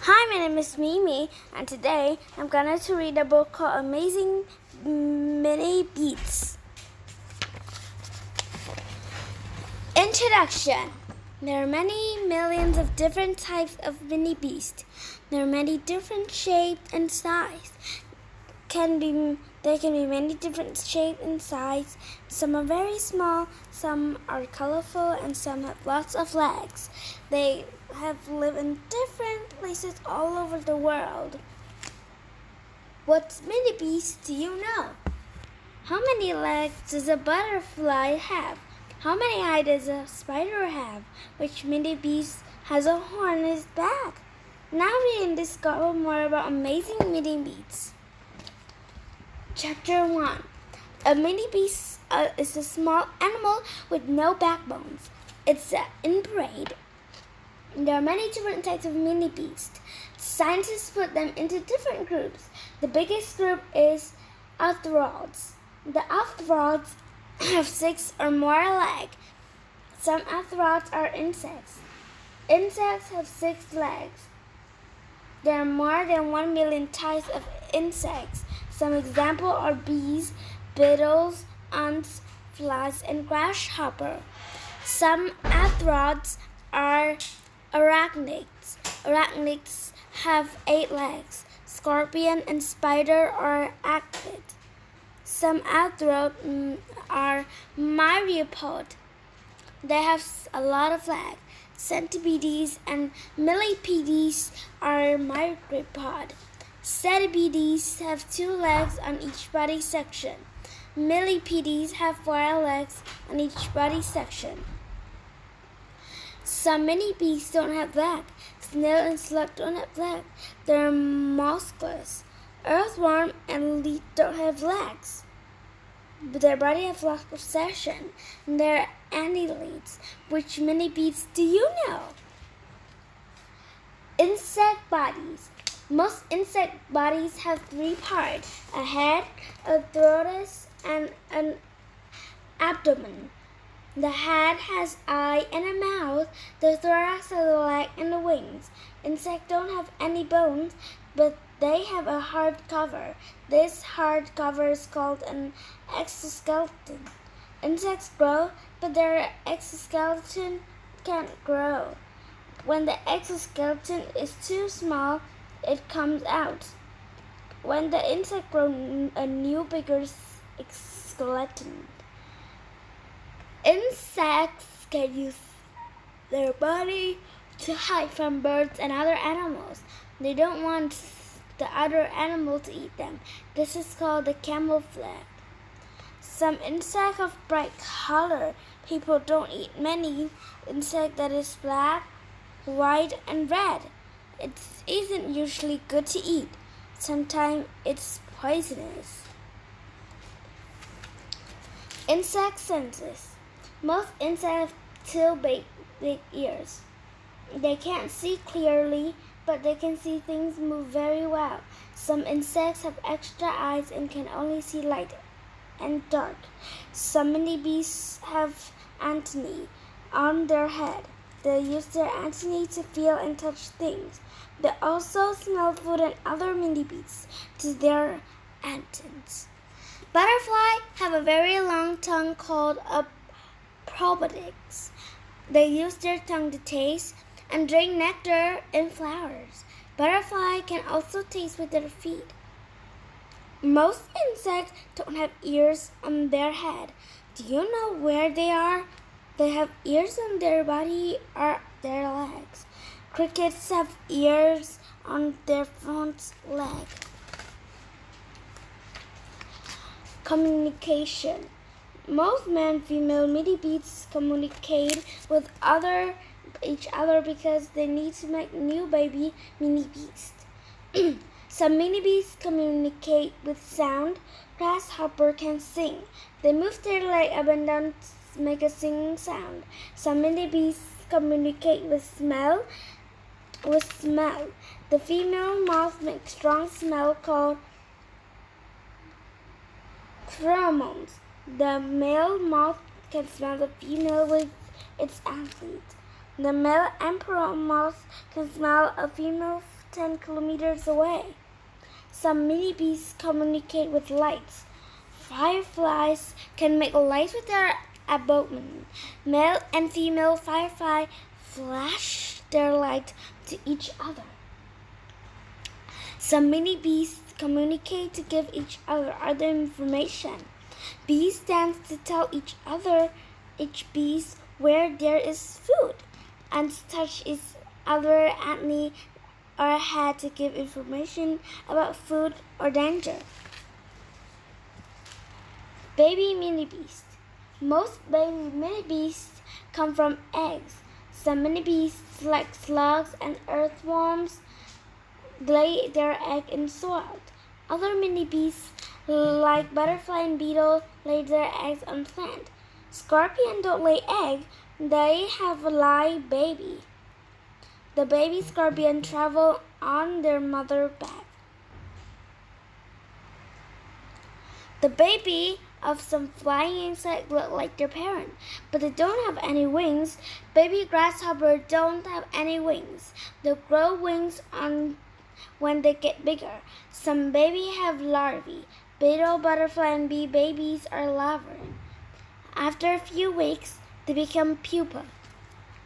Hi, my name is Mimi, and today I'm going to read a book called Amazing Minibeasts. Introduction. There are many millions of different types of Minibeasts. There are many different shapes and sizes. There can be many different shapes and sizes. Some are very small, some are colorful, and some have lots of legs. They have lived in different places all over the world. What Minibeast do you know? How many legs does a butterfly have? How many eyes does a spider have? Which Minibeast has a horn in its back? Now we can discover more about amazing Minibeasts. Chapter 1. A Minibeast is a small animal with no backbones. It's an inbred. There are many different types of Minibeasts. Scientists put them into different groups. The biggest group is arthropods. The arthropods have 6 or more legs. Some arthropods are insects. Insects have 6 legs. There are more than 1 million types of insects. Some examples are bees, beetles, ants, flies, and grasshopper. Some arthropods are arachnids. Arachnids have 8 legs. Scorpion and spider are arachnid. Some arthropods are myriapods. They have a lot of legs. Centipedes and millipedes are myriapods. Centipedes have 2 legs on each body section. Millipedes have 4 legs on each body section. Some Minibeasts don't have legs. Snail and slug don't have legs. They're mollusks. Earthworm and leech don't have legs, but their body has lots of section. They're annelids. Which Minibeasts do you know? Insect bodies. Most insect bodies have 3 parts: a head, a thorax, and an abdomen. The head has eye and a mouth. The thorax has a leg and the wings. Insects don't have any bones, but they have a hard cover. This hard cover is called an exoskeleton. Insects grow, but their exoskeleton can't grow. When the exoskeleton is too small, it comes out. When the insect grows a new bigger skeleton. Insects can use their body to hide from birds and other animals. They don't want the other animal to eat them. This is called the camouflage. Some insects have bright color. People don't eat many insects that is black, white, and red. It isn't usually good to eat. Sometimes it's poisonous. Insect senses. Most insects have 2 big ears. They can't see clearly, but they can see things move very well. Some insects have extra eyes and can only see light and dark. Some Minibeasts have antennae on their head. They use their antennae to feel and touch things. They also smell food and other Minibeasts to their antennas. Butterflies have a very long tongue called a proboscis. They use their tongue to taste and drink nectar in flowers. Butterflies can also taste with their feet. Most insects don't have ears on their head. Do you know where they are? They have ears on their body or their legs. Crickets have ears on their front leg. Communication. Most male and female Minibeasts communicate with each other because they need to make new baby Minibeasts. Some Minibeasts communicate with sound. Grasshopper can sing. They move their leg up and down to make a singing sound. Some Minibeasts communicate with smell. The female moth makes strong smell called pheromones. The male moth can smell the female with its antennae. The male emperor moth can smell a female 10 kilometers away. Some mini beasts communicate with lights. Fireflies can make lights with their abdomen. Male and female firefly flash their light to each other. Some mini beasts communicate to give each other information. Bees dance to tell each beast where there is food, and touch each other antly or head to give information about food or danger. Baby mini beasts. Most baby mini beasts come from eggs. Some mini beasts, like slugs and earthworms, lay their egg in soil. Other mini beasts, like butterfly and beetle, lay their eggs on plant. Scorpions don't lay eggs; they have a live baby. The baby scorpion travel on their mother's back. The baby of some flying insects look like their parent, but they don't have any wings. Baby grasshoppers don't have any wings. They grow wings on when they get bigger. Some babies have larvae. Beetle, butterfly, and bee babies are larvae. After a few weeks, they become pupa,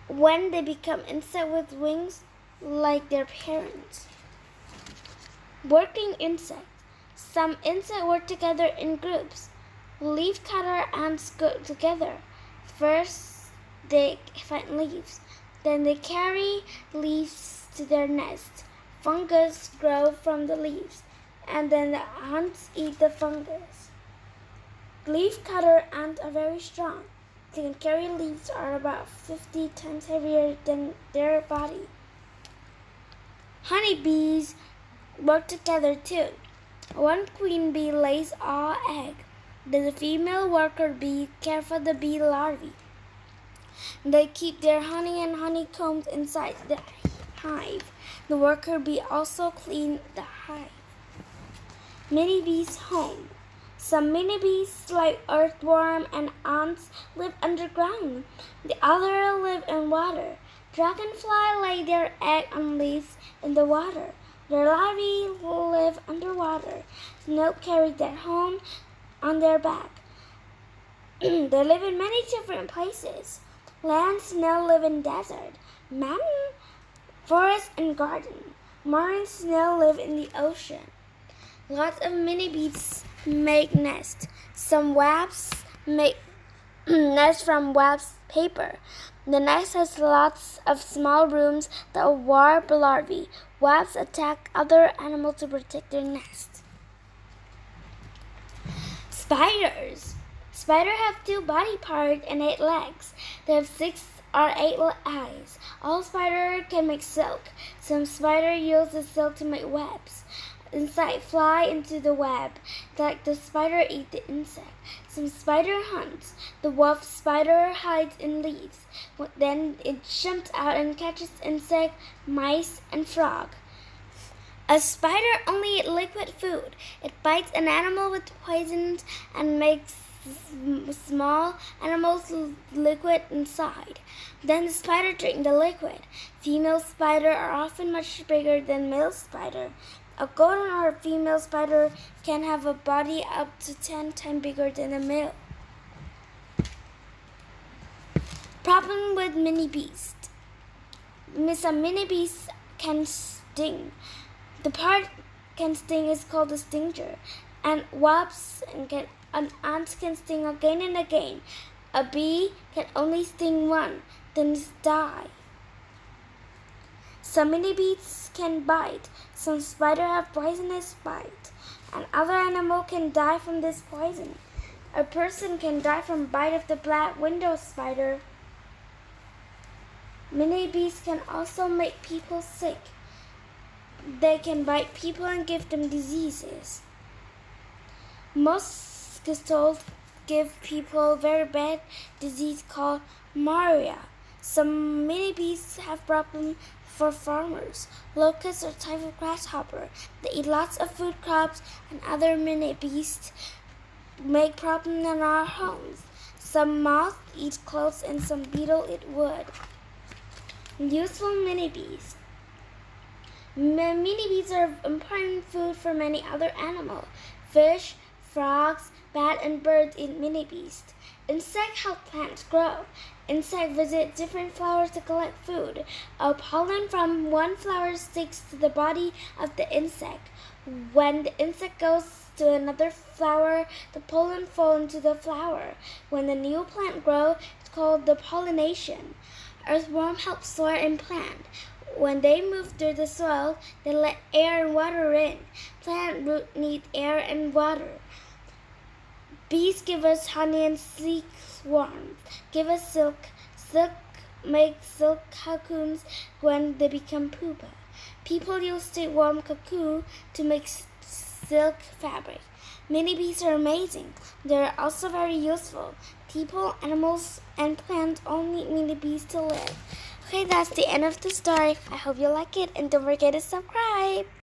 when they become insects with wings like their parents. Working insects. Some insects work together in groups. Leafcutter ants go together. First, they find leaves. Then they carry leaves to their nest. Fungus grow from the leaves, and then the ants eat the fungus. Leafcutter ants are very strong. They can carry leaves are about 50 times heavier than their body. Honeybees work together too. One queen bee lays all egg. Then the female worker bee care for the bee larvae. They keep their honey and honeycombs inside the hive. The worker bee also cleans the hive. Mini bees home. Some mini bees, like earthworm and ants, live underground. The others live in water. Dragonflies lay their egg on leaves in the water. Their larvae live underwater. Snails carry their home on their back. They live in many different places. Land snails live in desert, mountain, forest, and garden. Marine snails live in the ocean. Lots of mini bees make nests. Some wasps make nests from wasp paper. The nest has lots of small rooms that warp larvae. Wasps attack other animals to protect their nest. Spiders. Spiders have 2 body parts and 8 legs. They have 6 or 8 eyes. All spiders can make silk. Some spiders use the silk to make webs. Insects fly into the web, like the spider eat the insect. Some spider hunts. The wolf spider hides in leaves. Then it jumps out and catches insects, mice, and frog. A spider only eats liquid food. It bites an animal with poisons and makes small animals liquid inside. Then the spider drinks the liquid. Female spiders are often much bigger than male spider. A golden or female spider can have a body up to 10 times bigger than a male. Problem with mini beasts. Some mini beasts can sting. The part can sting is called a stinger. And wasps and ants can sting again and again. A bee can only sting one, then die. Some mini beasts can bite. Some spiders have poisonous bite, and other animals can die from this poison. A person can die from bite of the black widow spider. Mini beasts can also make people sick. They can bite people and give them diseases. Mosquitoes give people very bad disease called malaria. Some mini beasts have problems for farmers. Locusts are a type of grasshopper. They eat lots of food crops, and other mini beasts make problems in our homes. Some moths eat clothes and some beetles eat wood. Useful mini beasts. Mini bees are important food for many other animals. Fish, frogs, bats, and birds eat mini bees. Insects help plants grow. Insects visit different flowers to collect food. A pollen from one flower sticks to the body of the insect. When the insect goes to another flower, the pollen falls into the flower. When the new plant grows, it's called the pollination. Earthworms help soil and plant. When they move through the soil, they let air and water in. Plant roots need air and water. Bees give us honey and silkworms give us silk. Silk makes silk cocoons when they become pupa. People use silkworm cocoon to make silk fabric. Mini bees are amazing. They're also very useful. People, animals, and plants all need mini bees to live. Okay, that's the end of the story. I hope you like it, and don't forget to subscribe.